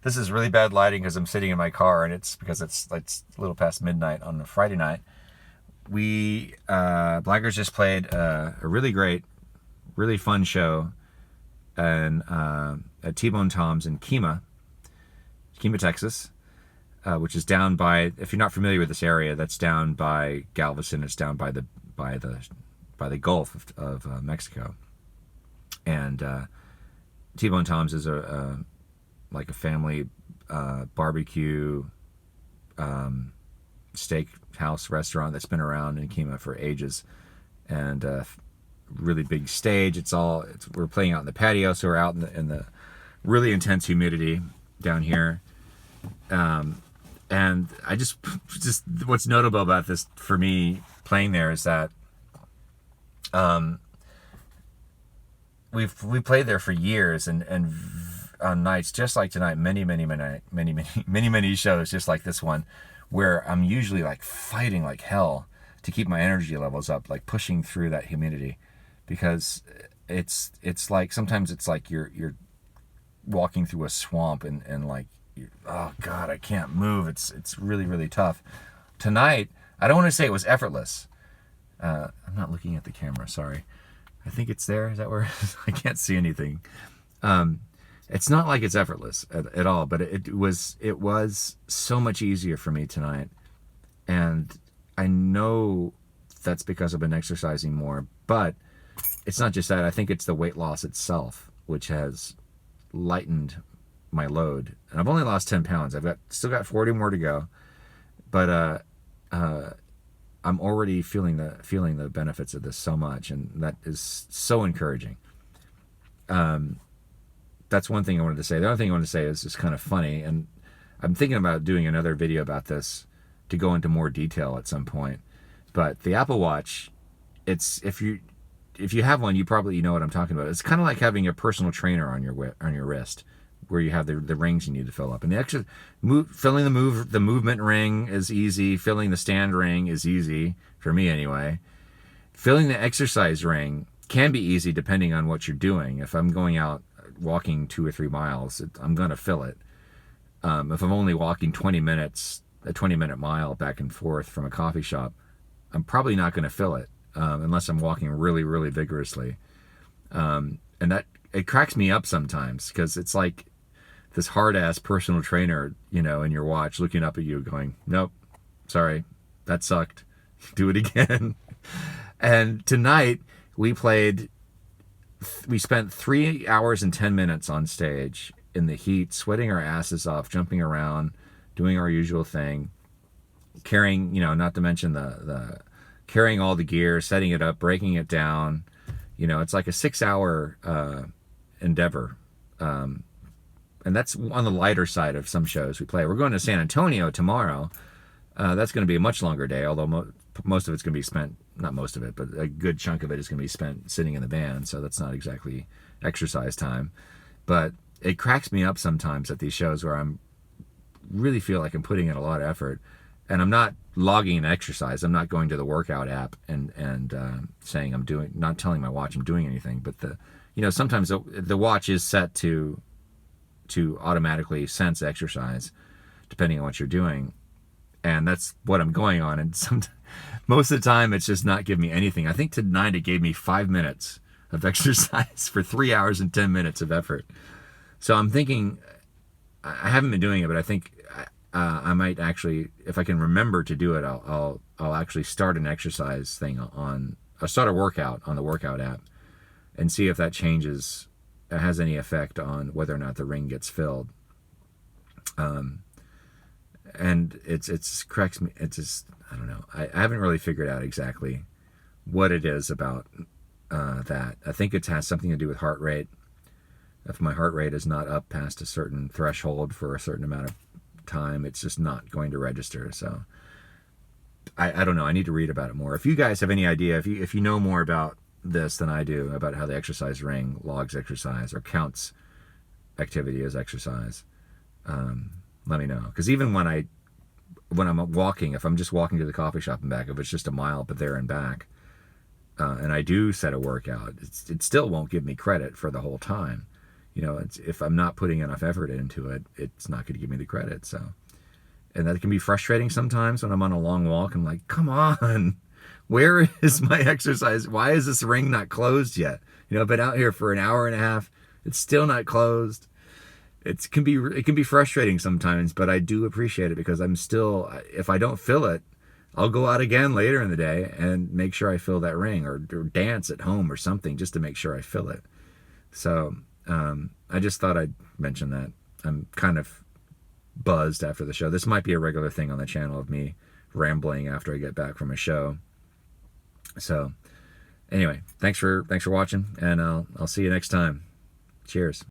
This is really bad lighting because I'm sitting in my car, and it's because it's a little past midnight on a Friday night. We Blaggards just played a really great, really fun show, and at T-Bone Tom's in Kemah, Texas, which is down by. If you're not familiar with this area, that's down by Galveston. It's down by the Gulf of Mexico, and T-Bone Tom's is like a family barbecue steakhouse restaurant that's been around in Kemah for ages, and really big stage. We're playing out in the patio, so we're out in the really intense humidity down here. And I just what's notable about this for me playing there is that we played there for years, and on nights just like tonight, many shows just like this one, where I'm usually like fighting like hell to keep my energy levels up, like pushing through that humidity, because it's like sometimes it's like you're walking through a swamp and like, oh God, I can't move. It's really tough. Tonight, I don't want to say it was effortless. I'm not looking at the camera, sorry. I think it's there. Is that where I can't see anything? It's not like it's effortless at all, but it was so much easier for me tonight. And I know that's because I've been exercising more, but it's not just that. I think it's the weight loss itself, which has lightened my load. And I've only lost 10 pounds. Still got 40 more to go, but I'm already feeling the benefits of this so much, and that is so encouraging. That's one thing I wanted to say. The other thing I wanted to say is just kind of funny, and I'm thinking about doing another video about this to go into more detail at some point. But the Apple Watch, if you have one, you know what I'm talking about. It's kind of like having a personal trainer on your wrist, where you have the rings you need to fill up. And filling the movement ring is easy. Filling the stand ring is easy, for me anyway. Filling the exercise ring can be easy depending on what you're doing. If I'm going out walking 2 or 3 miles, I'm going to fill it. If I'm only walking 20 minutes, a 20-minute mile back and forth from a coffee shop, I'm probably not going to fill it unless I'm walking really vigorously. And that, it cracks me up sometimes, because it's like this hard-ass personal trainer, in your watch looking up at you going, nope, sorry, that sucked. Do it again. And tonight we spent 3 hours and 10 minutes on stage in the heat, sweating our asses off, jumping around, doing our usual thing, carrying, not to mention the carrying all the gear, setting it up, breaking it down. It's like a 6-hour endeavor. And that's on the lighter side of some shows we play. We're going to San Antonio tomorrow. That's going to be a much longer day, although most of it's going to be spent, not most of it, but a good chunk of it is going to be spent sitting in the van, so that's not exactly exercise time. But it cracks me up sometimes at these shows where I'm really feel like I'm putting in a lot of effort, and I'm not logging an exercise. I'm not going to the workout app and saying not telling my watch I'm doing anything. But sometimes the watch is set to automatically sense exercise depending on what you're doing, and that's what I'm going on. And most of the time it's just not giving me anything. I think tonight it gave me 5 minutes of exercise for 3 hours and 10 minutes of effort. So I'm thinking, I haven't been doing it, but I think I might actually, if I can remember to do it, I'll actually start an exercise thing I'll start a workout on the workout app and see if that changes, has any effect on whether or not the ring gets filled. And it's cracks me. It's just, I don't know. I haven't really figured out exactly what it is about that. I think it has something to do with heart rate. If my heart rate is not up past a certain threshold for a certain amount of time, it's just not going to register. So I don't know. I need to read about it more. If you guys have any idea, if you know more about this than I do, about how the exercise ring logs exercise or counts activity as exercise, let me know. Because even when I'm walking, if I'm just walking to the coffee shop and back, if it's just a mile but there and back, and I do set a workout, it still won't give me credit for the whole time. you know, if I'm not putting enough effort into it, it's not going to give me the credit. So, and that can be frustrating sometimes when I'm on a long walk. I'm like, come on, where is my exercise? Why is this ring not closed yet? You know, I've been out here for an hour and a half. It's still not closed. It can be frustrating sometimes, but I do appreciate it because I'm still, if I don't fill it, I'll go out again later in the day and make sure I fill that ring, or dance at home or something just to make sure I fill it. So I just thought I'd mention that. I'm kind of buzzed after the show. This might be a regular thing on the channel of me rambling after I get back from a show. So anyway, thanks for watching, and I'll see you next time. Cheers.